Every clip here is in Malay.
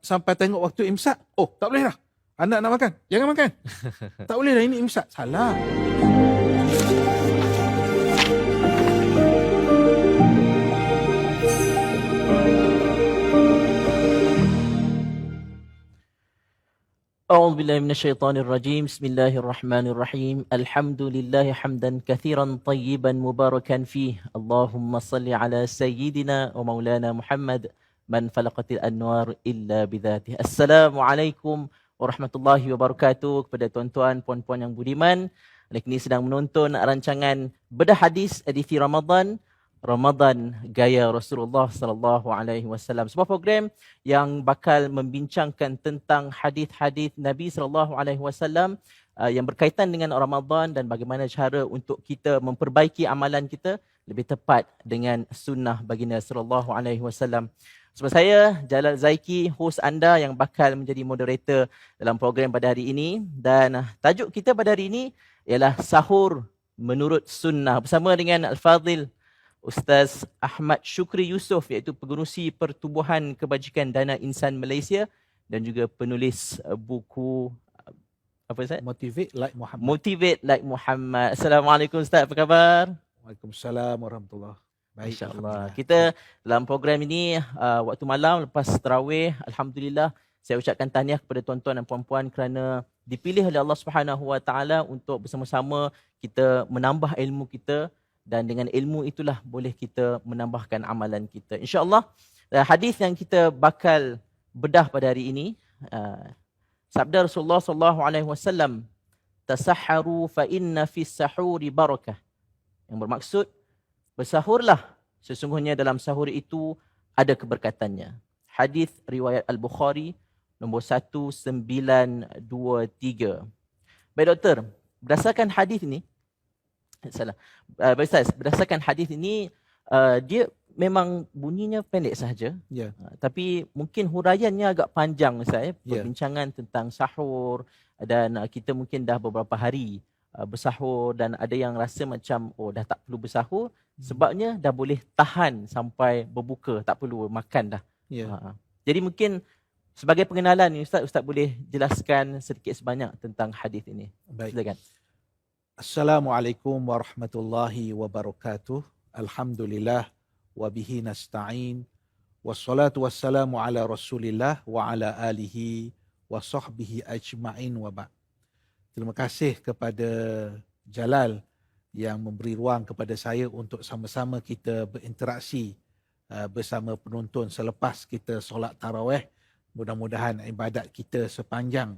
Sampai tengok waktu imsak, oh tak boleh dah. Anak nak makan, jangan makan. Tak boleh dah, ini imsak. Salah. أعوذ بالله من الشيطان الرجيم. بسم الله الرحمن الرحيم. الحمد لله حمدا كثيرا طيبا مباركا فيه. اللهم صل على سيدنا ومولانا محمد من فلقت الأنوار إلا بذاته. Assalamualaikum warahmatullahi wabarakatuh. Kepada tuan-tuan, puan-puan yang budiman, kini sedang menonton rancangan Bedah Hadis edisi Ramadan Gaya Rasulullah sallallahu alaihi wasallam. Sebuah program yang bakal membincangkan tentang hadis-hadis Nabi sallallahu alaihi wasallam yang berkaitan dengan Ramadan dan bagaimana cara untuk kita memperbaiki amalan kita lebih tepat dengan sunnah baginda sallallahu alaihi wasallam. Bersama saya Jalal Zaiki, hos anda yang bakal menjadi moderator dalam program pada hari ini, dan tajuk kita pada hari ini ialah Sahur Menurut Sunnah bersama dengan Al-Fadhil Ustaz Ahmad Syukri Yusof, iaitu pengerusi Pertubuhan Kebajikan Dana Insan Malaysia dan juga penulis buku apa Ustaz? Motivate Like Muhammad. Motivate Like Muhammad. Assalamualaikum Ustaz, apa khabar? Waalaikumsalam warahmatullahi. Baik, insya-Allah. Kita dalam program ini waktu malam lepas tarawih, alhamdulillah saya ucapkan tahniah kepada tuan-tuan dan puan-puan kerana dipilih oleh Allah Subhanahu Wa Taala untuk bersama-sama kita menambah ilmu kita, dan dengan ilmu itulah boleh kita menambahkan amalan kita. InsyaAllah, hadis yang kita bakal bedah pada hari ini, sabda Rasulullah sallallahu alaihi wasallam, tasahharu fa inna fis sahuri barakah. Yang bermaksud, bersahurlah, sesungguhnya dalam sahur itu ada keberkatannya. Hadis riwayat Al-Bukhari nombor 1923. Baik doktor, berdasarkan hadis ini, berdasarkan hadis ini, dia memang bunyinya pendek sahaja, tapi mungkin huraiannya agak panjang Ustaz, perbincangan tentang sahur, dan kita mungkin dah beberapa hari bersahur, dan ada yang rasa macam dah tak perlu bersahur sebabnya dah boleh tahan sampai berbuka, tak perlu makan dah. Jadi mungkin sebagai pengenalan ni Ustaz boleh jelaskan sedikit sebanyak tentang hadis ini. Baik. Silakan. Assalamualaikum warahmatullahi wabarakatuh. Alhamdulillah wa bihi nasta'in. Wassalatu wassalamu ala Rasulillah wa ala alihi wa sahbihi ajma'in wa ba'. Terima kasih kepada Jalal yang memberi ruang kepada saya untuk sama-sama kita berinteraksi bersama penonton selepas kita solat tarawih. Mudah-mudahan ibadat kita sepanjang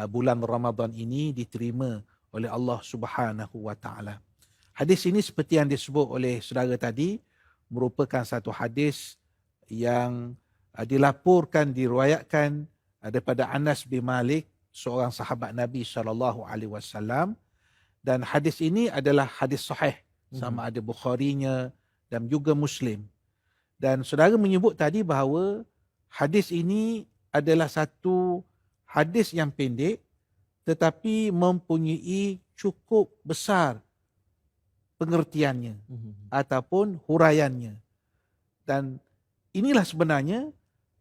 bulan Ramadan ini diterima oleh Allah Subhanahu Wa Taala. Hadis ini seperti yang disebut oleh saudara tadi, merupakan satu hadis yang dilaporkan, diriwayatkan daripada Anas bin Malik, seorang sahabat Nabi SAW, dan hadis ini adalah hadis sahih, sama ada Bukharinya dan juga Muslim. Dan saudara menyebut tadi bahawa hadis ini adalah satu hadis yang pendek tetapi mempunyai cukup besar pengertiannya ataupun huraiannya. Dan inilah sebenarnya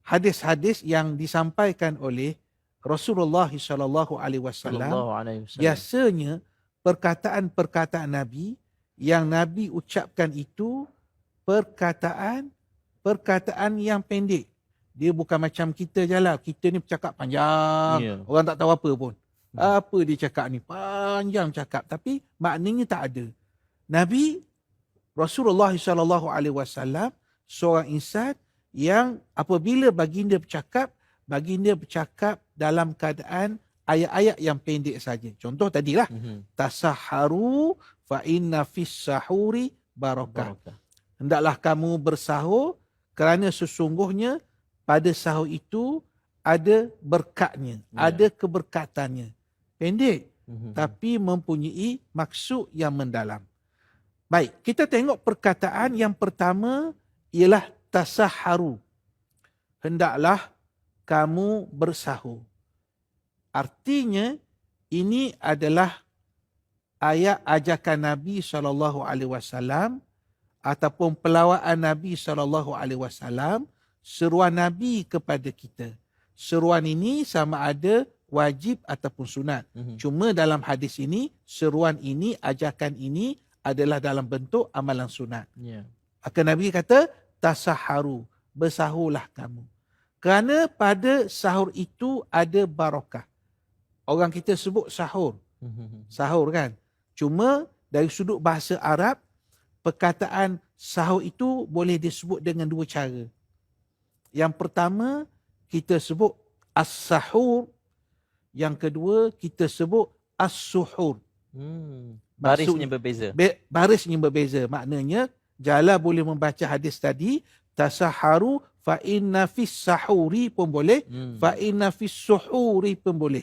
hadis-hadis yang disampaikan oleh Rasulullah SAW. Biasanya perkataan-perkataan Nabi yang Nabi ucapkan itu perkataan yang pendek. Dia bukan macam kita je lah. Kita ni bercakap panjang. Orang tak tahu apa pun. Apa dia cakap ni? Panjang cakap. Tapi maknanya tak ada. Nabi Rasulullah SAW seorang insan yang apabila baginda bercakap dalam keadaan ayat-ayat yang pendek saja. Contoh tadilah. Tasahharu fa inna fis sahuri barakah. Hendaklah kamu bersahur kerana sesungguhnya pada sahur itu ada berkatnya, ada keberkatannya. Pendek, tapi mempunyai maksud yang mendalam. Baik, kita tengok perkataan yang pertama ialah tasahharu. Hendaklah kamu bersahur. Artinya, ini adalah ayat ajakan Nabi SAW ataupun pelawaan Nabi SAW seruan Nabi kepada kita. Seruan ini sama ada wajib ataupun sunat. Cuma dalam hadis ini, seruan ini, ajakan ini adalah dalam bentuk amalan sunat. Maka Nabi kata, tasaharu, bersahurlah kamu. Kerana pada sahur itu ada barakah. Orang kita sebut sahur. Sahur kan. Cuma dari sudut bahasa Arab, perkataan sahur itu boleh disebut dengan dua cara. Yang pertama, kita sebut as-sahur. Yang kedua, kita sebut as-suhur. Barisnya berbeza. Barisnya berbeza. Maknanya, Jala boleh membaca hadis tadi, tasaharu fa inna fis sahuri pun boleh, fa inna fis suhuri pun boleh.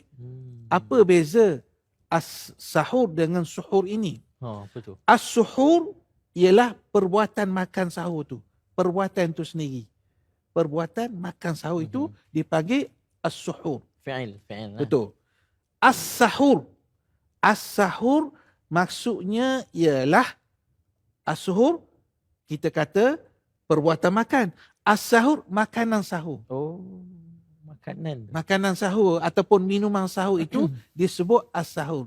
Apa beza as-sahur dengan suhur ini? Betul. As-suhur ialah perbuatan makan sahur tu. Perbuatan tu sendiri. Perbuatan makan sahur itu dipanggil as-suhur. Fi'il. Betul. As-sahur. As-sahur maksudnya ialah as-suhur, kita kata perbuatan makan. As-sahur, makanan sahur. Makanan. Makanan sahur ataupun minuman sahur itu disebut as-sahur.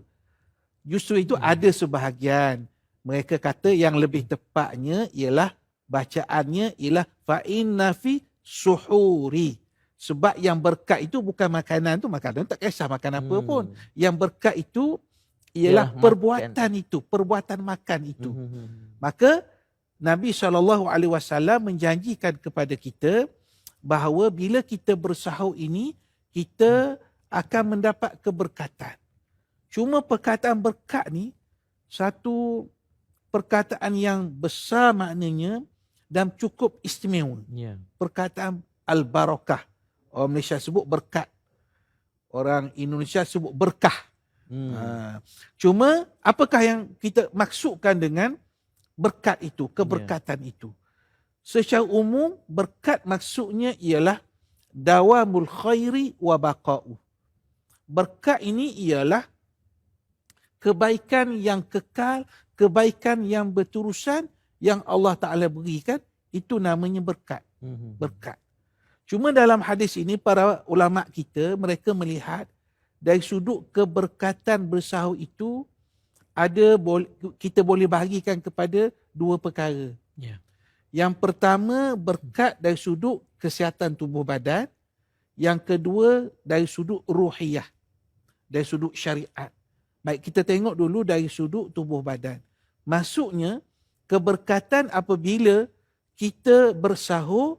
Justru itu ada sebahagian mereka kata yang lebih tepatnya ialah bacaannya ialah fa inna fi suhuri. Sebab yang berkat itu bukan makanan tu, makanan tak kisah makan apa pun. Yang berkat itu ialah perbuatan makan. Itu, perbuatan makan itu. Maka Nabi SAW menjanjikan kepada kita bahawa bila kita bersahur ini, kita akan mendapat keberkatan. Cuma perkataan berkat ni, satu perkataan yang besar maknanya dan cukup istimewa. Perkataan al-barakah. Orang Malaysia sebut berkat. Orang Indonesia sebut berkah. Cuma apakah yang kita maksudkan dengan berkat itu, keberkatan itu? Secara umum, berkat maksudnya ialah dawamul khairi wa baqa'u. Berkat ini ialah kebaikan yang kekal, kebaikan yang berterusan yang Allah Ta'ala berikan, itu namanya berkat. Berkat. Cuma dalam hadis ini, para ulama kita, mereka melihat dari sudut keberkatan bersahur itu, kita boleh bahagikan kepada dua perkara. Yang pertama, berkat dari sudut kesihatan tubuh badan. Yang kedua, dari sudut ruhiyah, dari sudut syariat. Baik, kita tengok dulu dari sudut tubuh badan. Maksudnya, keberkatan apabila kita bersahur,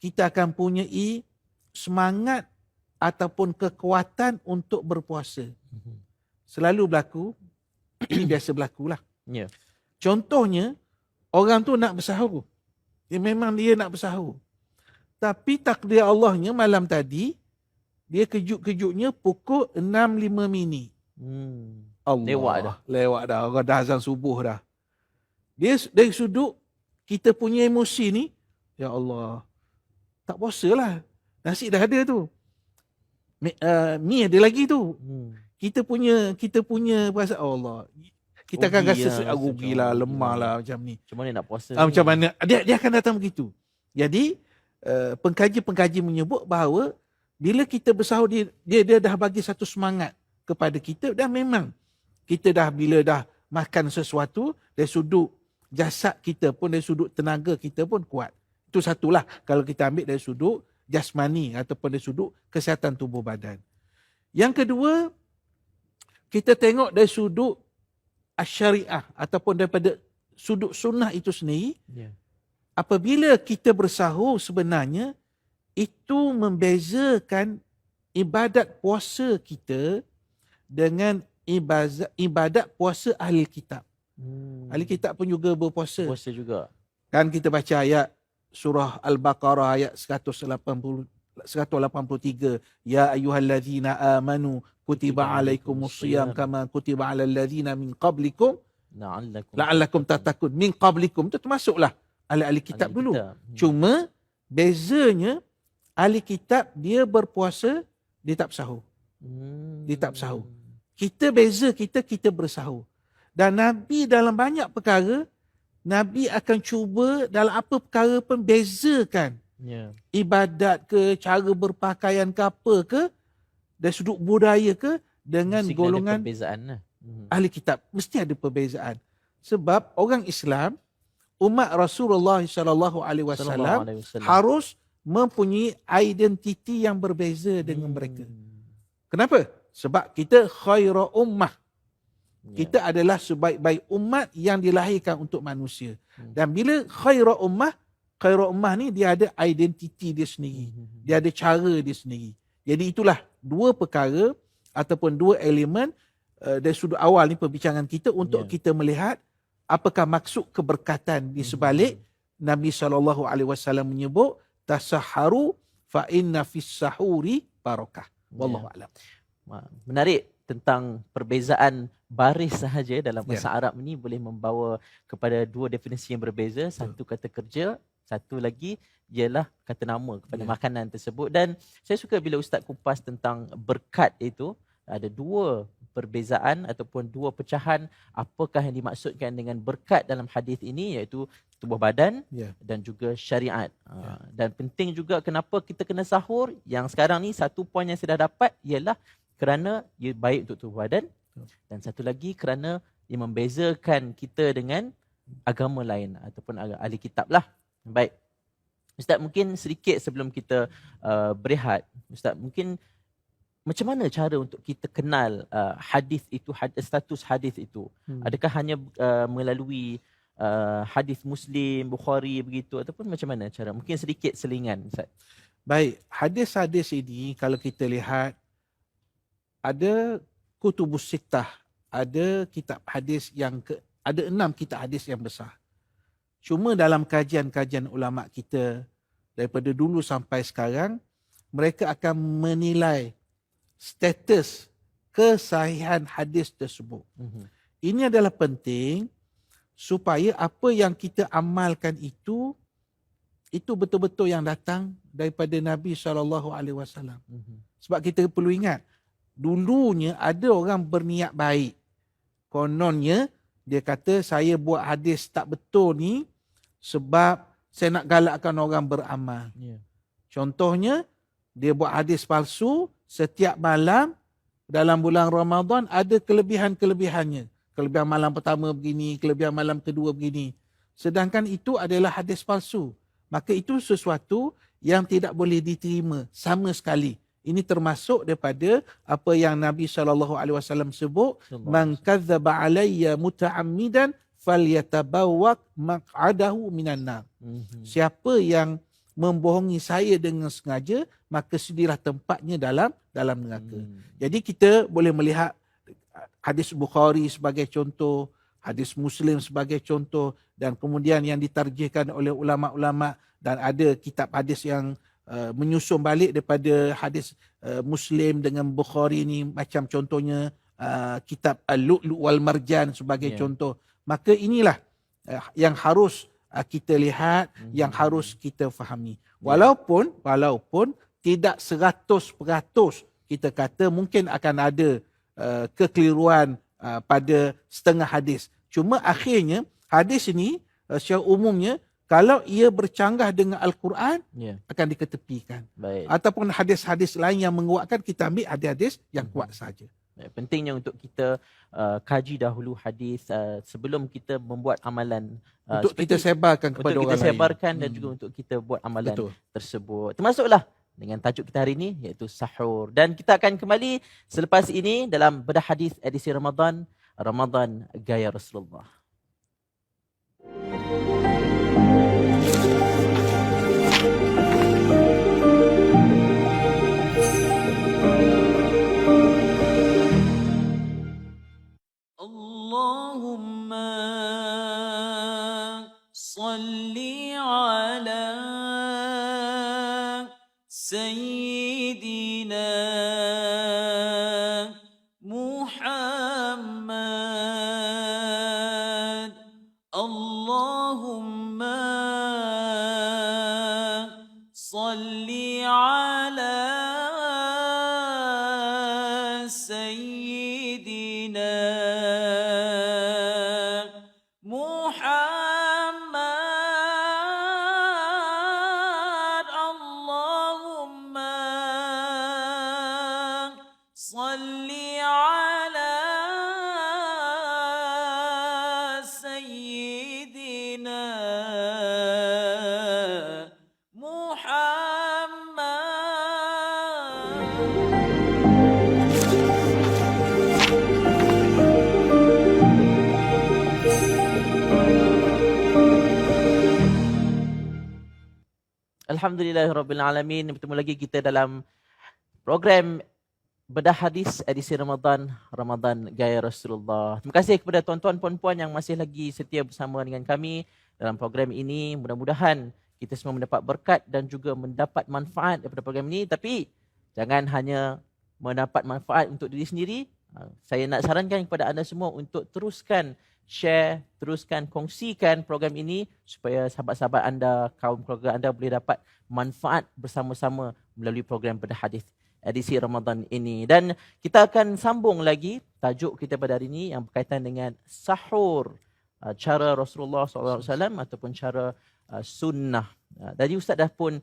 kita akan punyai semangat ataupun kekuatan untuk berpuasa. Selalu berlaku, ini biasa berlakulah. Contohnya, orang tu nak bersahur. Memang dia nak bersahur. Tapi takdir Allahnya malam tadi, dia kejut-kejutnya pukul 6.05 minit. Allah. Lewat dah. Orang dah azan subuh dah. Dia dari sudut kita punya emosi ni, ya Allah, tak puasa lah. Nasi dah ada tu. Mi ada lagi tu. Kita punya perasaan, Allah, kita akan rasa rugilah, lemah lah macam ni. Macam mana nak puasa? Macam mana? Dia akan datang begitu. Jadi, pengkaji-pengkaji menyebut bahawa bila kita bersahur, dia dah bagi satu semangat kepada kita, dan memang kita bila dah makan sesuatu, dari sudut jasad kita pun, dari sudut tenaga kita pun kuat. Itu satulah kalau kita ambil dari sudut jasmani ataupun dari sudut kesihatan tubuh badan. Yang kedua, kita tengok dari sudut syariah ataupun daripada sudut sunnah itu sendiri. Apabila kita bersahur, sebenarnya itu membezakan ibadat puasa kita dengan ibadat puasa ahli kitab. Ahli kitab pun juga berpuasa. Puasa juga. Kan kita baca ayat surah Al-Baqarah ayat 183. Ya ayyuhallazina amanu kutiba alaikumusiyam kama kutiba alal ladzina min qablikum la'allakum tattaqun. Min qablikum itu termasuklah ahli kitab dulu. Cuma bezanya ahli kitab dia berpuasa, dia tak bersahur. Dia tak bersahur. Kita beza, kita bersahur. Dan Nabi dalam banyak perkara, Nabi akan cuba dalam apa perkara pun bezakan Ya. Ibadat ke, cara berpakaian ke apa ke, dari sudut budaya ke, dengan Mesti kena ada golongan perbezaan lah. ahli kitab. Mesti ada perbezaan. Sebab orang Islam, umat Rasulullah SAW Sallallahu alaihi wasallam. harus mempunyai identiti yang berbeza dengan mereka. Kenapa? Sebab kita khaira ummah. Ya. Kita adalah sebaik-baik umat yang dilahirkan untuk manusia. Dan bila khaira ummah ni dia ada identiti dia sendiri. Dia ada cara dia sendiri. Jadi itulah dua perkara ataupun dua elemen dari sudut awal ni perbincangan kita untuk kita melihat apakah maksud keberkatan di sebalik Nabi SAW menyebut tasahharu fa inna fis sahuri barakah. Wallahu a'lam. Menarik tentang perbezaan baris sahaja dalam bahasa Arab ni boleh membawa kepada dua definisi yang berbeza. Satu kata kerja, satu lagi ialah kata nama kepada makanan tersebut. Dan saya suka bila Ustaz kupas tentang berkat itu, ada dua perbezaan ataupun dua pecahan apakah yang dimaksudkan dengan berkat dalam hadis ini, iaitu tubuh badan dan juga syariat. Dan penting juga kenapa kita kena sahur. Yang sekarang ni satu poin yang saya dah dapat ialah kerana ia baik untuk tubuh badan, dan satu lagi kerana ia membezakan kita dengan agama lain ataupun ahli kitab lah. Baik. Ustaz, mungkin sedikit sebelum kita berehat, Ustaz, mungkin macam mana cara untuk kita kenal hadis itu, status hadis itu? Adakah hanya melalui hadis Muslim, Bukhari begitu, ataupun macam mana cara? Mungkin sedikit selingan, Ustaz. Baik, hadis-hadis ini kalau kita lihat ada kutubus sittah, ada kitab hadis ada 6 kitab hadis yang besar. Cuma dalam kajian-kajian ulama kita daripada dulu sampai sekarang, mereka akan menilai status kesahihan hadis tersebut. Ini adalah penting supaya apa yang kita amalkan itu betul-betul yang datang daripada Nabi SAW. Sebab kita perlu ingat, dulunya ada orang berniat baik. Kononnya dia kata saya buat hadis tak betul ni sebab saya nak galakkan orang beramal. Contohnya dia buat hadis palsu, setiap malam dalam bulan Ramadan ada kelebihan-kelebihannya. Kelebihan malam pertama begini, kelebihan malam kedua begini. Sedangkan itu adalah hadis palsu. Maka itu sesuatu yang tidak boleh diterima sama sekali. Ini termasuk daripada apa yang Nabi SAW sebut, man kadzdzaba alayya muta'ammidan falyatabawwaq maq'adahu minan nar. Siapa yang membohongi saya dengan sengaja, maka sedilah tempatnya dalam neraka. Jadi kita boleh melihat hadis Bukhari sebagai contoh, hadis Muslim sebagai contoh, dan kemudian yang ditarjihkan oleh ulama-ulama, dan ada kitab hadis yang menyusun balik daripada hadis Muslim dengan Bukhari ni, macam contohnya kitab Al-Lu'lu' wal Marjan sebagai contoh. Maka inilah yang harus kita lihat, yang harus kita fahami. Walaupun tidak 100% kita kata mungkin akan ada kekeliruan pada setengah hadis. Cuma akhirnya hadis ini secara umumnya kalau ia bercanggah dengan Al-Quran, akan diketepikan. Baik. Ataupun hadis-hadis lain yang menguatkan, kita ambil hadis-hadis yang kuat saja. Pentingnya untuk kita kaji dahulu hadis sebelum kita membuat amalan. Untuk kita sebarkan kepada orang lain. Untuk kita sebarkan dan juga untuk kita buat amalan tersebut. Termasuklah dengan tajuk kita hari ini, iaitu sahur. Dan kita akan kembali selepas ini dalam bedah hadis edisi Ramadan Gaya Rasulullah. Allahumma salli ala Sayyidina Muhammad. Allahumma salli ala Sayyidina Muhammad. صل على سيدنا محمد. Alhamdulillahirrabbilalamin. Bertemu lagi kita dalam program Bedah Hadis edisi Ramadan Gaya Rasulullah. Terima kasih kepada tuan-tuan puan-puan yang masih lagi setia bersama dengan kami dalam program ini. Mudah-mudahan kita semua mendapat berkat dan juga mendapat manfaat daripada program ini. Tapi jangan hanya mendapat manfaat untuk diri sendiri. Saya nak sarankan kepada anda semua untuk teruskan share, teruskan kongsikan program ini supaya sahabat-sahabat anda, kaum keluarga anda boleh dapat manfaat bersama-sama melalui program Bedah Hadis edisi Ramadan ini. Dan kita akan sambung lagi tajuk kita pada hari ini yang berkaitan dengan sahur, cara Rasulullah SAW ataupun cara sunnah. Jadi Ustaz dah pun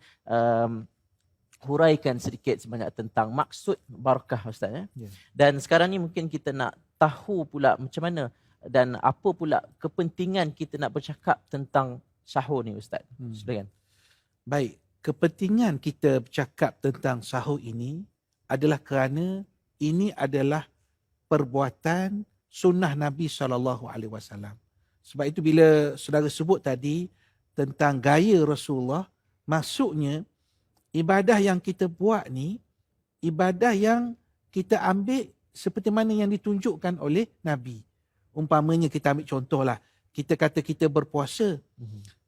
huraikan sedikit sebanyak tentang maksud barakah Ustaz. Yeah. Dan sekarang ni mungkin kita nak tahu pula macam mana dan apa pula kepentingan kita nak bercakap tentang sahur ni Ustaz. Silakan. Baik, kepentingan kita bercakap tentang sahur ini adalah kerana ini adalah perbuatan sunnah Nabi SAW. Sebab itu bila saudara sebut tadi tentang gaya Rasulullah, maksudnya ibadah yang kita buat ni, ibadah yang kita ambil seperti mana yang ditunjukkan oleh Nabi. Umpamanya kita ambil contohlah, kita kata kita berpuasa,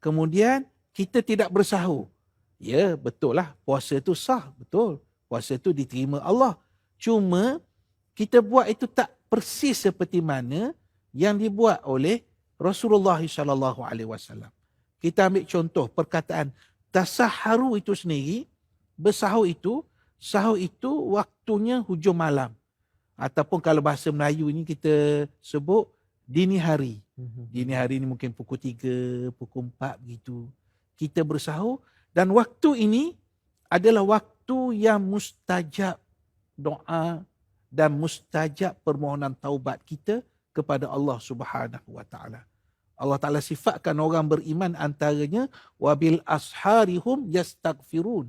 kemudian kita tidak bersahur. Ya, betul lah, puasa itu sah, betul. Puasa itu diterima Allah. Cuma kita buat itu tak persis seperti mana yang dibuat oleh Rasulullah SAW. Kita ambil contoh perkataan tasahharu itu sendiri, bersahur itu, sahur itu waktunya hujung malam. Ataupun kalau bahasa Melayu ini kita sebut dini hari. Dini hari ini mungkin pukul 3, pukul 4 begitu. Kita bersahur dan waktu ini adalah waktu yang mustajab doa dan mustajab permohonan taubat kita kepada Allah Subhanahu wa taala. Allah Taala sifatkan orang beriman antaranya wabil asharihum yastaghfirun.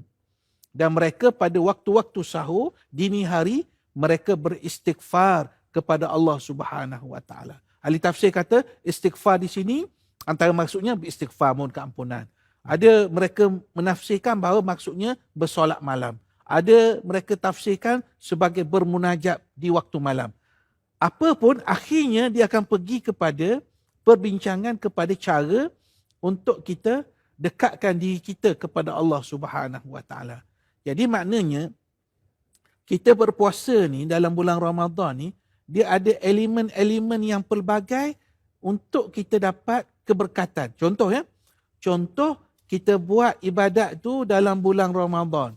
Dan mereka pada waktu-waktu sahur dini hari mereka beristighfar kepada Allah Subhanahu wa taala. Ahli tafsir kata istighfar di sini antara maksudnya beristighfar, mohon keampunan. Ada mereka menafsirkan bahawa maksudnya bersolat malam. Ada mereka tafsirkan sebagai bermunajat di waktu malam. Apapun akhirnya dia akan pergi kepada perbincangan kepada cara untuk kita dekatkan diri kita kepada Allah Subhanahu wa taala. Jadi maknanya kita berpuasa ni dalam bulan Ramadan ni dia ada elemen-elemen yang pelbagai untuk kita dapat keberkatan. Contoh ya. Contoh kita buat ibadat tu dalam bulan Ramadan.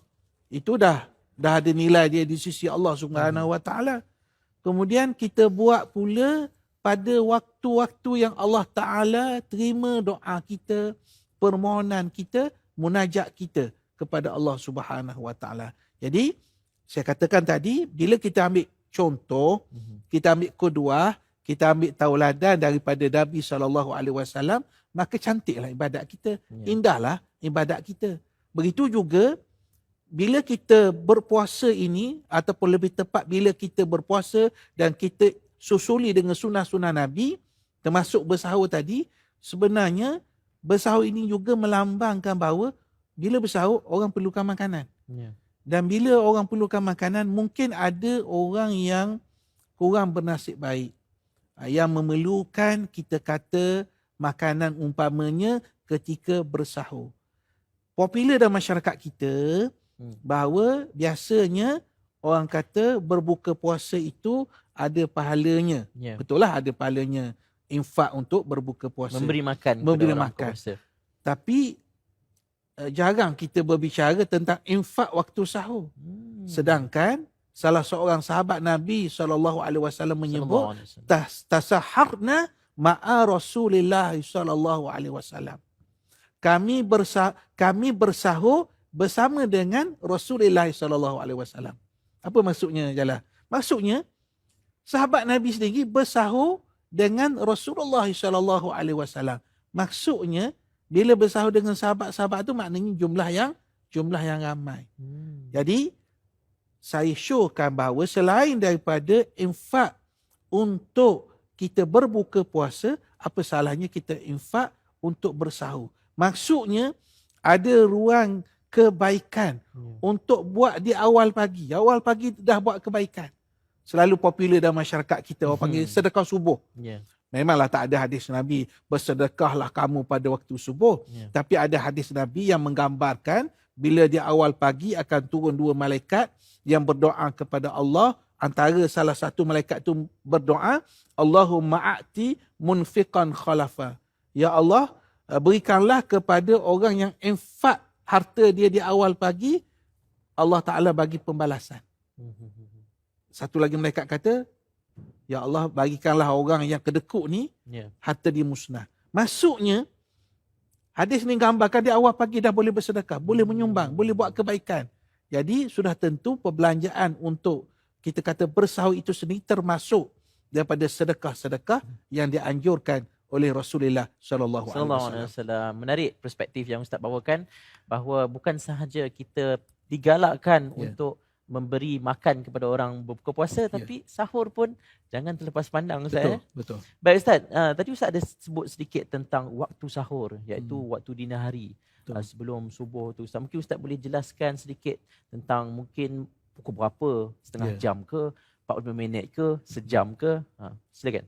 Itu dah ada nilai dia di sisi Allah Subhanahu wa taala. Kemudian kita buat pula pada waktu-waktu yang Allah Taala terima doa kita, permohonan kita, munajat kita kepada Allah Subhanahu wa taala. Jadi saya katakan tadi bila kita ambil contoh, kita ambil qudwah, kita ambil tauladan daripada Nabi SAW, maka cantiklah ibadat kita, indahlah ibadat kita. Begitu juga bila kita berpuasa ini, ataupun lebih tepat bila kita berpuasa dan kita susuli dengan sunnah-sunnah Nabi, termasuk bersahur tadi, sebenarnya bersahur ini juga melambangkan bahawa bila bersahur orang perlukan makanan. Dan bila orang perlukan makanan, mungkin ada orang yang kurang bernasib baik, yang memerlukan kita kata makanan umpamanya ketika bersahur. Popular dalam masyarakat kita bahawa biasanya orang kata berbuka puasa itu ada pahalanya. Betul lah, ada pahalanya infak untuk berbuka puasa. Memberi makan. Tapi jarang kita berbicara tentang infak waktu sahur. Sedangkan salah seorang sahabat Nabi SAW menyebut tasahharna ma'a Rasulillah SAW. Kami bersahur bersama dengan Rasulullah SAW. Apa maksudnya Jalah? Maksudnya, sahabat Nabi sendiri bersahur dengan Rasulullah SAW. Maksudnya, bila bersahur dengan sahabat-sahabat tu maknanya jumlah yang ramai. Jadi, saya syorkan bahawa selain daripada infak untuk kita berbuka puasa, apa salahnya kita infak untuk bersahur. Maksudnya, ada ruang kebaikan untuk buat di awal pagi. Awal pagi dah buat kebaikan. Selalu popular dalam masyarakat kita, orang panggil sedekah subuh. Memanglah tak ada hadis Nabi, bersedekahlah kamu pada waktu subuh. Tapi ada hadis Nabi yang menggambarkan, bila di awal pagi akan turun 2 malaikat yang berdoa kepada Allah. Antara salah satu malaikat itu berdoa, Allahumma a'ti munfiqan khalafa. Ya Allah, berikanlah kepada orang yang infak harta dia di awal pagi, Allah Ta'ala bagi pembalasan. Satu lagi malaikat kata, Ya Allah, bagikanlah orang yang kedekut ni, harta dia musnah. Maksudnya, hadis ni gambarkan di awal pagi dah boleh bersedekah, boleh menyumbang, boleh buat kebaikan. Jadi, sudah tentu perbelanjaan untuk kita kata bersahur itu sendiri termasuk daripada sedekah-sedekah yang dianjurkan oleh Rasulullah sallallahu alaihi wasallam. Menarik perspektif yang Ustaz bawakan, bahawa bukan sahaja kita digalakkan untuk memberi makan kepada orang berbuka puasa, tapi sahur pun jangan terlepas pandang, Ustaz. Betul. Baik Ustaz, tadi Ustaz ada sebut sedikit tentang waktu sahur, iaitu waktu dini hari sebelum subuh tu. Mungkin Ustaz boleh jelaskan sedikit tentang mungkin pukul berapa, setengah jam ke, 45 minit ke, sejam ke? Silakan.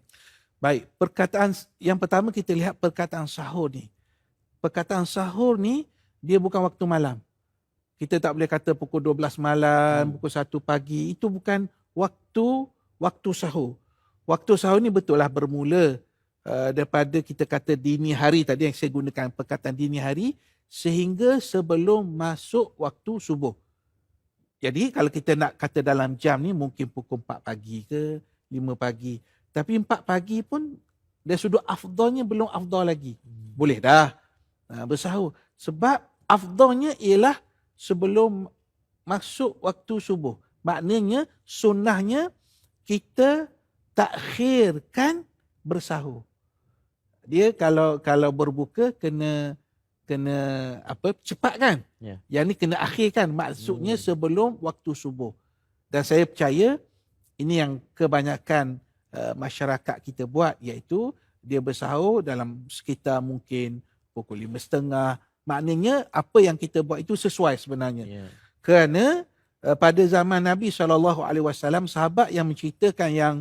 Baik, perkataan yang pertama kita lihat perkataan sahur ni. Perkataan sahur ni dia bukan waktu malam. Kita tak boleh kata pukul 12 malam, pukul 1 pagi. Itu bukan waktu sahur. Waktu sahur ni betul lah bermula daripada kita kata dini hari tadi yang saya gunakan perkataan dini hari sehingga sebelum masuk waktu subuh. Jadi kalau kita nak kata dalam jam ni mungkin pukul 4 pagi ke 5 pagi. Tapi 4 pagi pun dari sudut afdalnya belum afdal lagi. Boleh dah bersahur. Sebab afdalnya ialah sebelum masuk waktu subuh. Maknanya sunnahnya kita takhirkan bersahur. Dia kalau berbuka kena cepat kan? Yang ni kena akhirkan. Maksudnya sebelum waktu subuh. Dan saya percaya ini yang kebanyakan masyarakat kita buat, iaitu dia bersahur dalam sekitar mungkin pukul 5.30. Maknanya apa yang kita buat itu sesuai sebenarnya. Kerana pada zaman Nabi SAW, sahabat yang menceritakan yang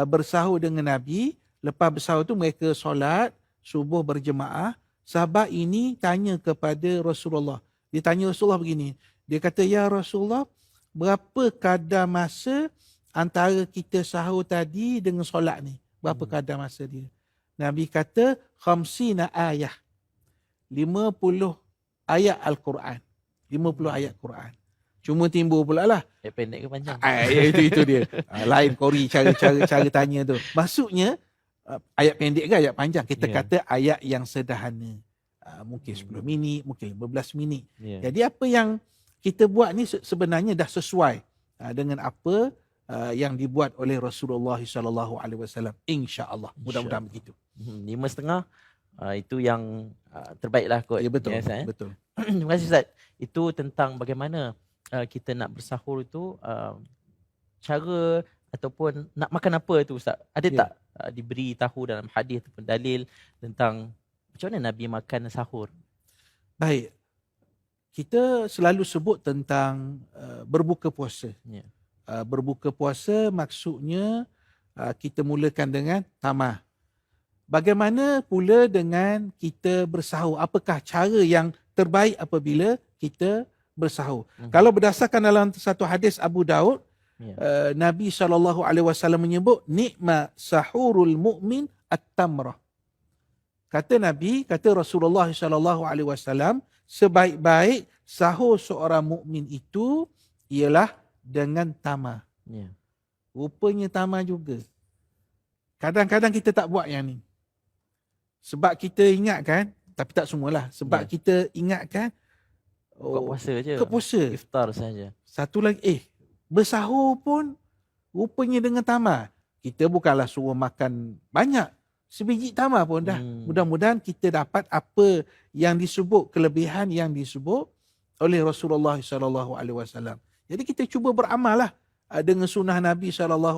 bersahur dengan Nabi, lepas bersahur tu mereka solat subuh berjemaah. Sahabat ini tanya kepada Rasulullah. Dia tanya Rasulullah begini. Dia kata, Ya Rasulullah, berapa kadar masa antara kita sahur tadi dengan solat ni? Berapa kadar masa dia? Nabi kata, 50 ayah. 50 ayat Al-Quran. 50 ayat Quran. Cuma timbul pula lah. Ayat pendek ke panjang? Itu dia. Lain Kori cara tanya tu. Maksudnya, ayat pendek ke ayat panjang? Kita kata ayat yang sederhana. Mungkin 10 minit, mungkin 15 minit. Jadi apa yang kita buat ni sebenarnya dah sesuai dengan apa yang dibuat oleh Rasulullah SAW. InsyaAllah. Mudah-mudahan begitu. 5.30 itu yang terbaiklah kot. Ya, betul. Betul. Terima kasih Ustaz. Itu tentang bagaimana kita nak bersahur itu, cara ataupun nak makan apa tu Ustaz. Ada tak diberi tahu dalam hadis ataupun dalil tentang macam mana Nabi makan sahur? Baik. Kita selalu sebut tentang berbuka puasa. Berbuka puasa maksudnya kita mulakan dengan tamah. Bagaimana pula dengan kita bersahur? Apakah cara yang terbaik apabila kita bersahur? Kalau berdasarkan dalam satu hadis Abu Daud, Nabi SAW menyebut nikmat sahurul mu'min at-tamrah. Kata Nabi, kata Rasulullah SAW, sebaik-baik sahur seorang mukmin itu ialah dengan tamar. Rupanya tamar juga. Kadang-kadang kita tak buat yang ni. Sebab kita ingatkan, tapi tak semualah. Sebab kita ingatkan, buka puasa je. Buka puasa. Iftar saja. Satu lagi, bersahur pun rupanya dengan tamar. Kita bukanlah suruh makan banyak, sebiji tamar pun dah. Mudah-mudahan kita dapat apa yang disebut, kelebihan yang disebut oleh Rasulullah SAW. Jadi kita cuba beramal lah dengan sunnah Nabi SAW.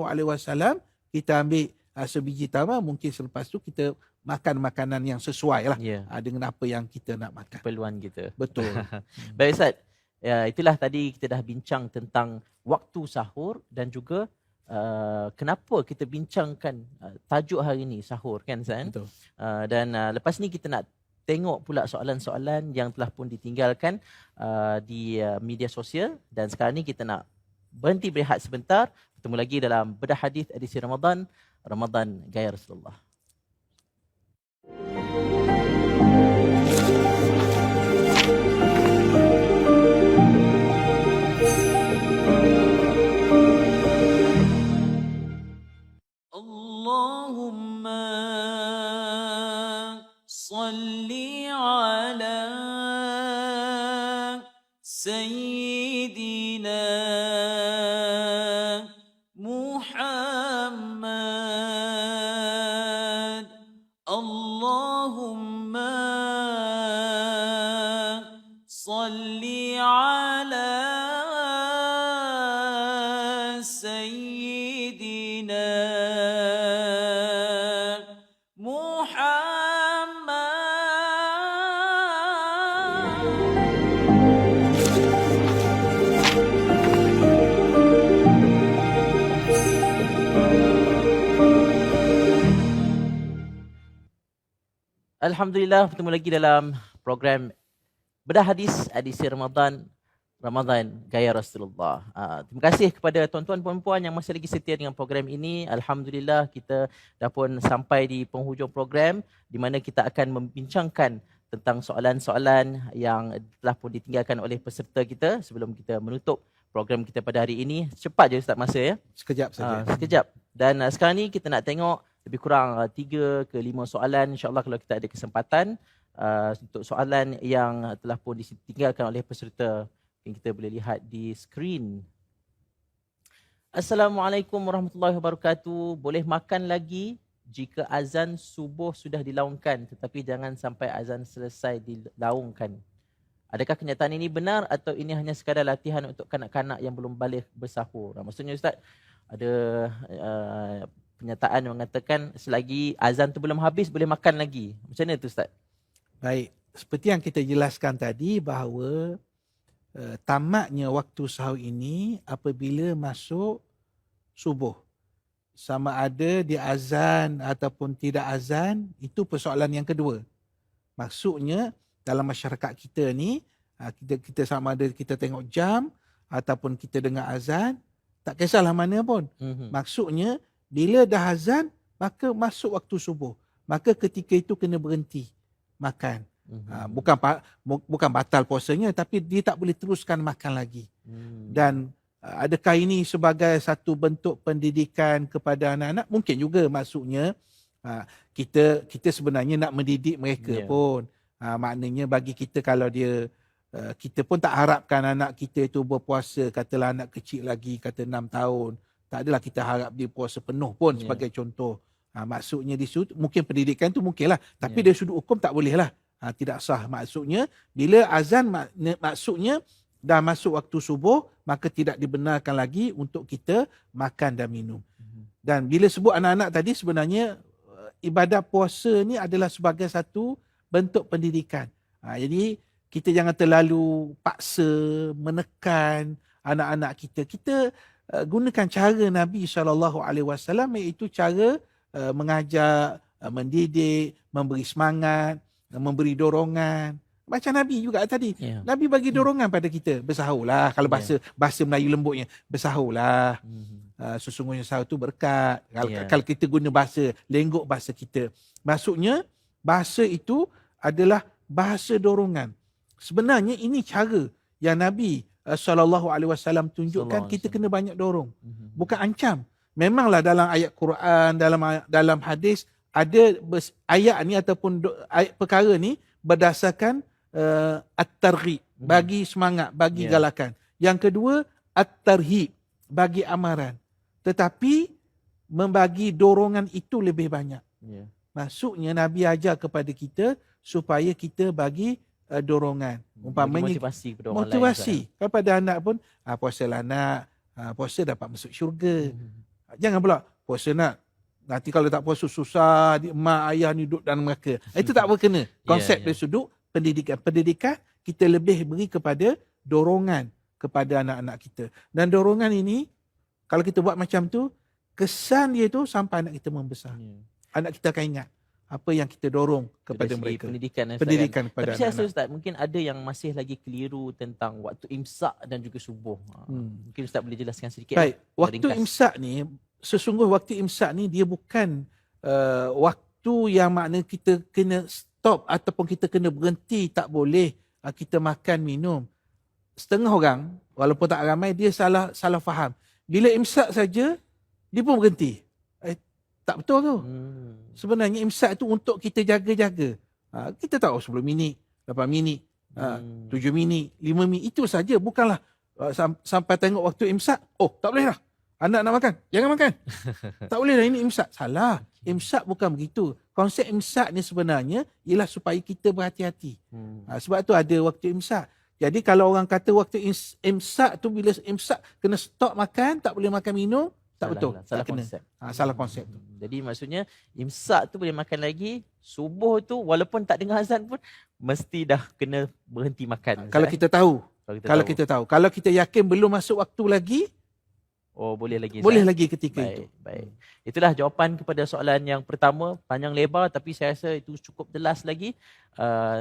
Kita ambil sebiji tamar, mungkin selepas tu kita makan makanan yang sesuai lah dengan apa yang kita nak makan. Keperluan kita. Betul. Baik Ustaz, ya, itulah tadi kita dah bincang tentang waktu sahur dan juga kenapa kita bincangkan tajuk hari ini sahur kan Ustaz? Betul. Dan lepas ni kita nak tengok pula soalan-soalan yang telah pun ditinggalkan di media sosial, dan sekarang ni kita nak berhenti berehat sebentar. Bertemu lagi dalam Bedah Hadis edisi Ramadan Gaya Rasulullah. Allahumma salli ala Sayyidina Muhammad. Allahumma salli ala Sayyidina Alhamdulillah, bertemu lagi dalam program Bedah Hadis edisi Ramadan Gaya Rasulullah. Terima kasih kepada tuan-tuan dan puan-puan yang masih lagi setia dengan program ini. Alhamdulillah, kita dah pun sampai di penghujung program di mana kita akan membincangkan tentang soalan-soalan yang telah pun ditinggalkan oleh peserta kita sebelum kita menutup program kita pada hari ini. Cepat je Ustaz masa ya. Sekejap saja. Sekejap. Dan sekarang ni kita nak tengok lebih kurang 3 ke 5 soalan, insyaAllah kalau kita ada kesempatan untuk soalan yang telah pun ditinggalkan oleh peserta yang kita boleh lihat di skrin. Assalamualaikum warahmatullahi wabarakatuh. Boleh makan lagi jika azan subuh sudah dilaungkan tetapi jangan sampai azan selesai dilaungkan. Adakah kenyataan ini benar atau ini hanya sekadar latihan untuk kanak-kanak yang belum balik bersahur? Maksudnya Ustaz, ada penyataan yang mengatakan selagi azan tu belum habis boleh makan lagi. Macam mana tu Ustaz? Baik, seperti yang kita jelaskan tadi bahawa tamatnya waktu sahur ini apabila masuk subuh. Sama ada dia azan ataupun tidak azan, itu persoalan yang kedua. Maksudnya dalam masyarakat kita ni, kita sama ada kita tengok jam ataupun kita dengar azan, tak kisahlah mana pun. Maksudnya bila dah azan, maka masuk waktu subuh. Maka ketika itu kena berhenti makan. Bukan batal puasanya, tapi dia tak boleh teruskan makan lagi. Dan adakah ini sebagai satu bentuk pendidikan kepada anak-anak? Mungkin juga, maksudnya kita sebenarnya nak mendidik mereka pun. Maknanya bagi kita, kalau dia kita pun tak harapkan anak kita itu berpuasa, katalah anak kecil lagi, kata 6 tahun. Tak adalah kita harap dia puasa penuh pun sebagai contoh. Maksudnya di sudut, mungkin pendidikan tu mungkinlah. Tapi dari sudut hukum tak boleh lah. Tidak sah. Maksudnya bila azan, maksudnya dah masuk waktu subuh, maka tidak dibenarkan lagi untuk kita makan dan minum. Dan bila sebut anak-anak tadi, sebenarnya ibadah puasa ni adalah sebagai satu bentuk pendidikan. Jadi kita jangan terlalu paksa, menekan anak-anak kita. Kita gunakan cara Nabi SAW, iaitu cara mengajar, mendidik, memberi semangat, memberi dorongan. Macam Nabi juga tadi. Nabi bagi dorongan pada kita. Bersahurlah. Kalau bahasa Melayu lembutnya, bersahurlah. Sesungguhnya sahur tu berkat. Kalau kita guna bahasa lenggok, bahasa kita. Maksudnya, bahasa itu adalah bahasa dorongan. Sebenarnya ini cara yang Nabi SAW tunjukkan, kita kena banyak dorong. Bukan ancam. Memanglah dalam ayat Quran, dalam hadis, ada ayat ni ataupun ayat perkara ni berdasarkan at-targhib, bagi semangat, bagi galakan. Yang kedua, at-tarhib, bagi amaran. tetapi membagi dorongan itu lebih banyak. Ya. Maksudnya Nabi ajar kepada kita supaya kita bagi dorongan. Bagi Umpamanya motivasi kepada orang lain. motivasi kepada anak pun, puasalah nak, puasa dapat masuk syurga. Jangan pula puasa nak, nanti kalau tak puasa susah, mak ayah ni duduk dalam neraka. Itu tak berkena. Konsep dari sudut pendidikan. Pendidikan kita lebih beri kepada dorongan kepada anak-anak kita. Dan dorongan ini, kalau kita buat macam tu, kesan dia tu sampai anak kita membesar. Anak kita akan ingat apa yang kita dorong kepada mereka. Pendidikan kepada anak-anak. Tapi saya rasa Ustaz, mungkin ada yang masih lagi keliru tentang waktu imsak dan juga subuh. Mungkin Ustaz boleh jelaskan sedikit. Baik, waktu imsak ni, sesungguh waktu imsak ni dia bukan waktu yang makna kita kena stop ataupun kita kena berhenti, tak boleh kita makan, minum. Setengah orang, walaupun tak ramai, dia salah faham. Bila imsak saja, dia pun berhenti. Tak betul tu. Sebenarnya imsak tu untuk kita jaga-jaga. Kita tahu 10 minit, 8 minit, 7 minit, 5 minit. Itu saja. Bukanlah sampai tengok waktu imsak. Oh, tak boleh lah. Anak nak makan. Jangan makan. Tak boleh lah, ini imsak. Salah. Imsak bukan begitu. Konsep imsak ni sebenarnya ialah supaya kita berhati-hati. Sebab tu ada waktu imsak. Jadi kalau orang kata waktu imsak tu, bila imsak kena stop makan, tak boleh makan minum, tak betul. Salah tak kena. konsep. Salah konsep tu. Jadi maksudnya imsak tu boleh makan lagi, subuh tu walaupun tak dengar azan pun mesti dah kena berhenti makan. Kalau kita tahu. Kalau kita yakin belum masuk waktu lagi, boleh lagi. Boleh lagi ketika itu. Baik. Itulah jawapan kepada soalan yang pertama, panjang lebar tapi saya rasa itu cukup jelas lagi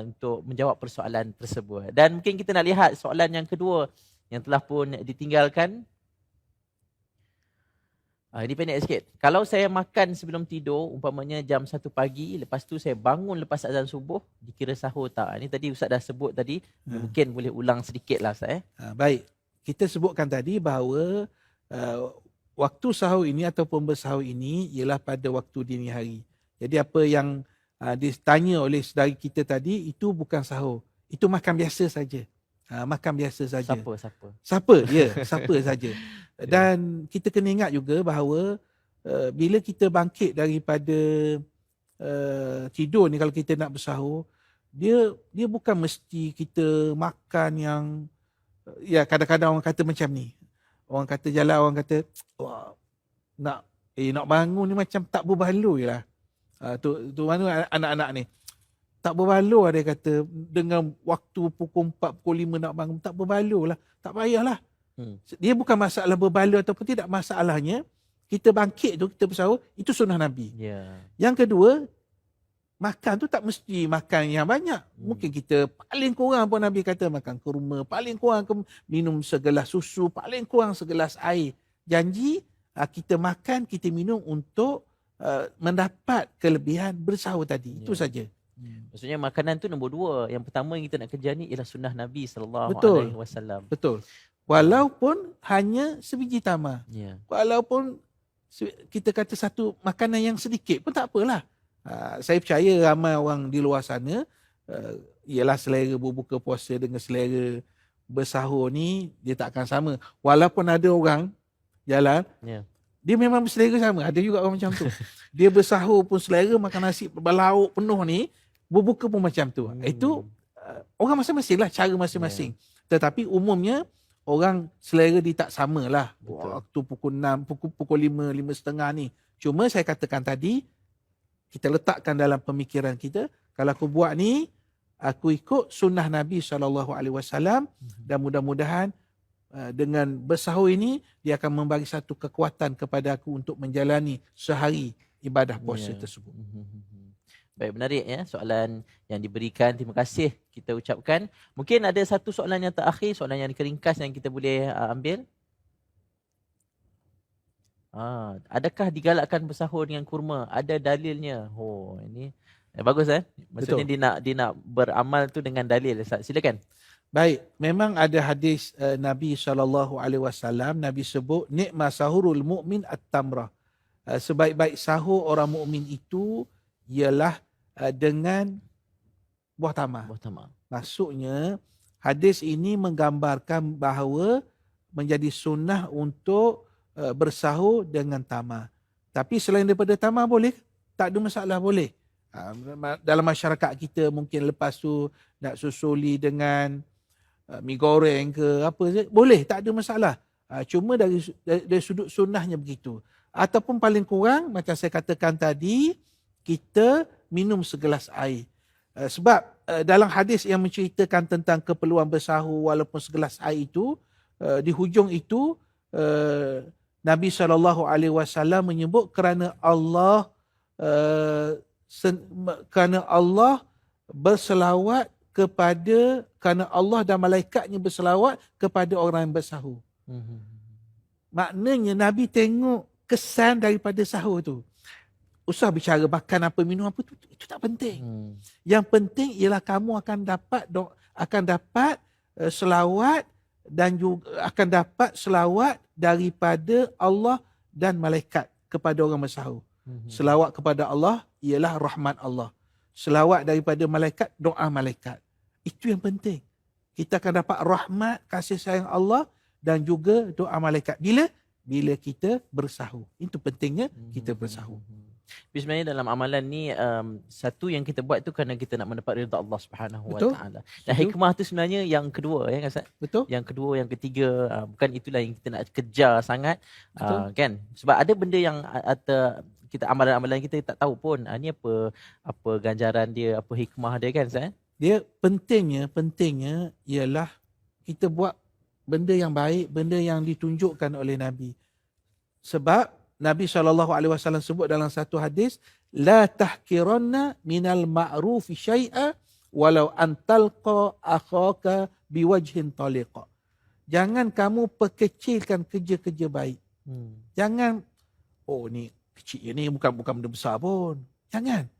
untuk menjawab persoalan tersebut. Dan mungkin kita nak lihat soalan yang kedua yang telah pun ditinggalkan. Ini pendek sikit. Kalau saya makan sebelum tidur, umpamanya jam 1 pagi, lepas tu saya bangun lepas azan subuh, dikira sahur tak? Ini tadi Ustaz dah sebut tadi, mungkin boleh ulang sedikit lah Ustaz. Baik, kita sebutkan tadi bahawa waktu sahur ini ataupun bersahur ini ialah pada waktu dini hari. Jadi apa yang ditanya oleh saudari kita tadi, itu bukan sahur. Itu makan biasa saja. Makan biasa saja. Siapa? Ya, siapa saja. Dan kita kena ingat juga bahawa bila kita bangkit daripada tidur ni, kalau kita nak bersahur, dia bukan mesti kita makan yang, ya kadang-kadang orang kata macam ni. Orang kata jalan, orang kata nak bangun ni macam tak berbaloi lah. Tu mana anak-anak ni. Tak berbaloi dia kata, dengan waktu pukul 4, pukul 5 nak bangun, tak berbaloi lah. Tak payahlah. Dia bukan masalah berbaloi ataupun tidak, masalahnya kita bangkit tu, kita bersahur, itu sunnah Nabi. Yang kedua, makan tu tak mesti makan yang banyak. Mungkin kita paling kurang pun Nabi kata makan kurma, paling kurang minum segelas susu, paling kurang segelas air. Janji kita makan, kita minum untuk mendapat kelebihan bersahur tadi. Itu saja. Maksudnya makanan tu nombor 2. Yang pertama yang kita nak kerja ni ialah sunnah Nabi SAW. Betul. Walaupun hanya sebiji tamar. Walaupun kita kata satu makanan yang sedikit pun tak apalah. Saya percaya ramai orang di luar sana, ialah selera berbuka puasa dengan selera bersahur ni, dia tak akan sama. Walaupun ada orang jalan, dia memang berselera sama. Ada juga orang macam tu. Dia bersahur pun selera, makan nasi berlauk penuh ni, berbuka pun macam tu. Itu orang masing-masing lah, cara masing-masing. Tetapi umumnya, orang selera dia tak sama lah. Waktu pukul 6, pukul 5, 5.30 ni. Cuma saya katakan tadi, kita letakkan dalam pemikiran kita, kalau aku buat ni, aku ikut sunnah Nabi SAW, dan mudah-mudahan dengan bersahur ini, dia akan memberi satu kekuatan kepada aku untuk menjalani sehari ibadah puasa tersebut. Baik, menarik ya soalan yang diberikan. Terima kasih kita ucapkan. Mungkin ada satu soalan yang terakhir, soalan yang keringkas yang kita boleh ambil. Adakah digalakkan bersahur dengan kurma? Ada dalilnya. Ini bagus kan? Maksudnya dia nak beramal tu dengan dalil. Silakan. Baik, memang ada hadis Nabi SAW, Nabi sebut nikma sahurul mu'min at-tamrah. Sebaik-baik sahur orang mukmin itu ialah dengan buah tamar. Maksudnya hadis ini menggambarkan bahawa menjadi sunnah untuk bersahur dengan tamar. Tapi selain daripada tamar boleh? Tak ada masalah, boleh. Dalam masyarakat kita mungkin lepas tu nak susuli dengan mi goreng ke apa je, boleh, tak ada masalah. Cuma dari sudut sunnahnya begitu. Ataupun paling kurang macam saya katakan tadi, kita minum segelas air. Sebab dalam hadis yang menceritakan tentang keperluan bersahur walaupun segelas air itu, di hujung itu Nabi SAW menyebut kerana Allah berselawat kerana Allah dan malaikatnya berselawat kepada orang yang bersahur. Maknanya Nabi tengok kesan daripada sahur tu. Usah bicara makan apa, minum apa, itu tak penting. Yang penting ialah kamu akan dapat selawat dan juga akan dapat selawat daripada Allah dan malaikat kepada orang bersahur. Selawat kepada Allah ialah rahmat Allah. Selawat daripada malaikat, doa malaikat. Itu yang penting. Kita akan dapat rahmat, kasih sayang Allah dan juga doa malaikat. Bila kita bersahur. Itu pentingnya kita bersahur. Sebenarnya dalam amalan ni satu yang kita buat tu kerana kita nak mendapat redha Allah Subhanahu Wa Taala. Dan hikmah tu sebenarnya yang kedua ya kan Ustaz? Betul. Yang kedua, yang ketiga, bukan itulah yang kita nak kejar sangat kan? Sebab ada benda yang kita amalan-amalan kita tak tahu pun ni apa ganjaran dia, apa hikmah dia kan Ustaz? Dia pentingnya ialah kita buat benda yang baik, benda yang ditunjukkan oleh Nabi. Sebab Nabi SAW sebut dalam satu hadis, la tahkiranna minal ma'rufi syai'a walau antalqa akhaka biwajhin taliqa. Jangan kamu perkecilkan kerja-kerja baik. Jangan, ni kecil ni bukan benda besar pun. Jangan.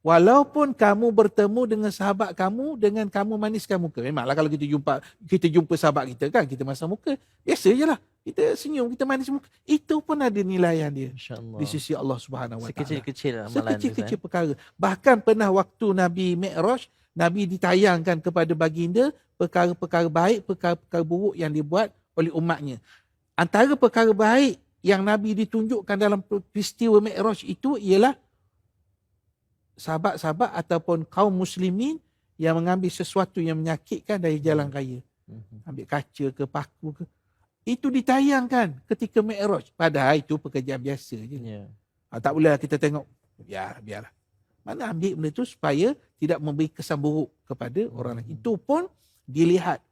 Walaupun kamu bertemu dengan sahabat kamu, dengan kamu maniskan muka. Memanglah kalau kita jumpa sahabat kita kan, kita masam muka. Biasa je lah. Kita senyum, kita manis muka. Itu pun ada nilaian dia. Di sisi Allah Subhanahu Wa Taala. Sekecil-kecil amalan. Sekecil-kecil perkara. Bahkan pernah waktu Nabi Mi'raj, Nabi ditayangkan kepada baginda perkara-perkara baik, perkara-perkara buruk yang dibuat oleh umatnya. Antara perkara baik yang Nabi ditunjukkan dalam peristiwa Mi'raj itu ialah sahabat-sahabat ataupun kaum muslimin yang mengambil sesuatu yang menyakitkan dari jalan raya. Ambil kaca ke paku ke. Itu ditayangkan ketika Mi'raj. Padahal itu pekerjaan biasa je. Tak boleh kita tengok, biarlah. Mana ambil benda tu supaya tidak memberi kesan buruk kepada orang lain. Itu pun dilihat,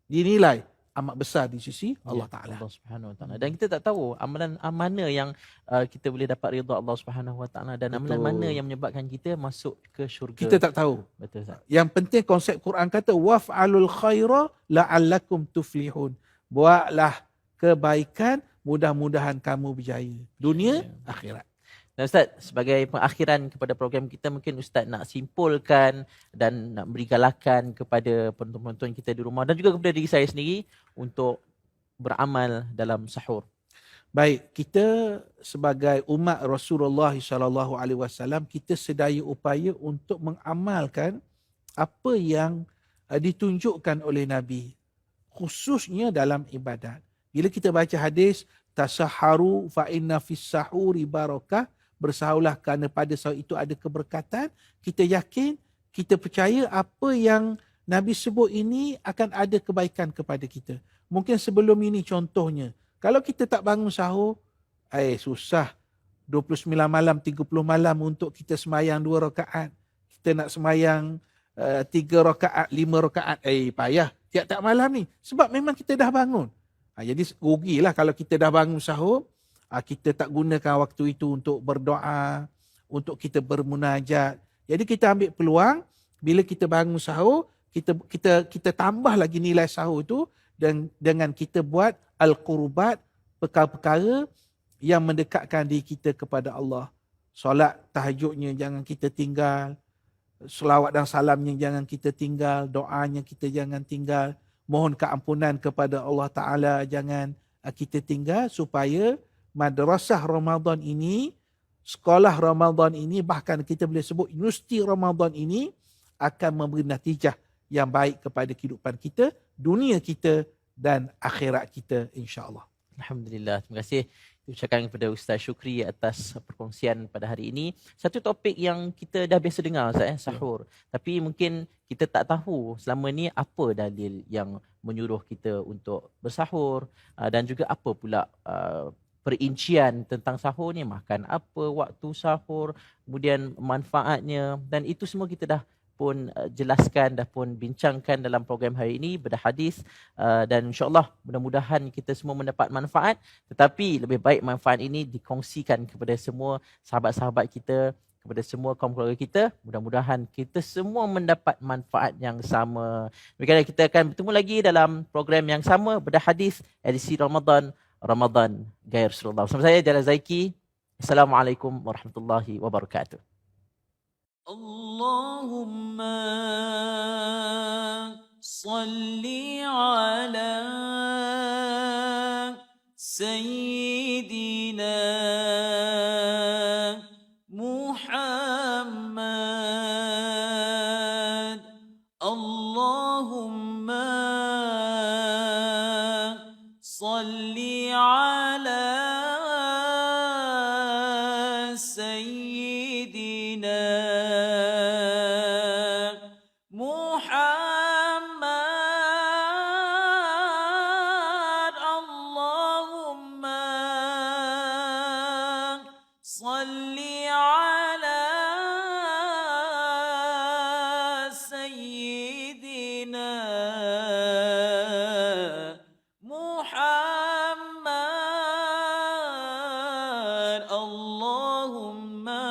dinilai amat besar di sisi Allah Ta'ala. Allah Subhanahu Wa Ta'ala. Dan kita tak tahu amalan mana yang kita boleh dapat redha Allah Subhanahu Wa Ta'ala dan amalan mana yang menyebabkan kita masuk ke syurga. Kita tak tahu. Betul Ustaz. Yang penting konsep Quran kata waf'alul khaira la'allakum tuflihun. Buatlah kebaikan, mudah-mudahan kamu berjaya. Dunia, akhirat. Dan Ustaz, sebagai pengakhiran kepada program kita, mungkin Ustaz nak simpulkan dan nak beri galakan kepada penonton-penonton kita di rumah dan juga kepada diri saya sendiri untuk beramal dalam sahur. Baik, kita sebagai umat Rasulullah SAW, kita sedaya upaya untuk mengamalkan apa yang ditunjukkan oleh Nabi, khususnya dalam ibadat. Bila kita baca hadis, tasaharu fa inna fis sahuri barakah, bersahurlah kerana pada sahur itu ada keberkatan. Kita yakin, kita percaya apa yang Nabi sebut ini akan ada kebaikan kepada kita. Mungkin sebelum ini contohnya, kalau kita tak bangun sahur, susah. 29 malam, 30 malam untuk kita semayang 2 rakaat. Kita nak semayang 3 rakaat, 5 rakaat. Payah. Tiap-tiap malam ni. Sebab memang kita dah bangun. Jadi rugilah kalau kita dah bangun sahur, kita tak gunakan waktu itu untuk berdoa, untuk kita bermunajat. Jadi kita ambil peluang, bila kita bangun sahur, kita tambah lagi nilai sahur itu dengan kita buat al-qurbat, perkara-perkara yang mendekatkan diri kita kepada Allah. Solat tahajudnya jangan kita tinggal, selawat dan salamnya jangan kita tinggal, doanya kita jangan tinggal, mohon keampunan kepada Allah Ta'ala jangan kita tinggal, supaya madrasah Ramadan ini, sekolah Ramadan ini, bahkan kita boleh sebut universiti Ramadan ini akan memberi natijah yang baik kepada kehidupan kita, dunia kita dan akhirat kita, insya-Allah. Alhamdulillah. Terima kasih ucapkan kepada Ustaz Syukri atas perkongsian pada hari ini. Satu topik yang kita dah biasa dengar Ustaz, sahur. Tapi mungkin kita tak tahu selama ni apa dalil yang menyuruh kita untuk bersahur, dan juga apa pula perincian tentang sahur ni, makan apa, waktu sahur, kemudian manfaatnya, dan itu semua kita dah pun jelaskan, dah pun bincangkan dalam program hari ini bedah hadis, dan insyaAllah mudah-mudahan kita semua mendapat manfaat, tetapi lebih baik manfaat ini dikongsikan kepada semua sahabat-sahabat kita, kepada semua kaum keluarga kita. Mudah-mudahan kita semua mendapat manfaat yang sama. Demikianlah, kita akan bertemu lagi dalam program yang sama, bedah hadis edisi Ramadan Gaya Rasulullah. Bersama saya Jalal Zaiki. Assalamualaikum warahmatullahi wabarakatuh. Allahumma salli ala Sayyidina Muhammad. Allahumma salli ala Sayyidina Muhammad. Allahumma salli ala Sayyidina Muhammad. Allahumma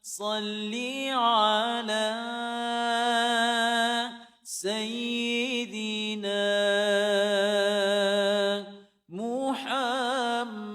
salli ala Sayyidina Muhammad.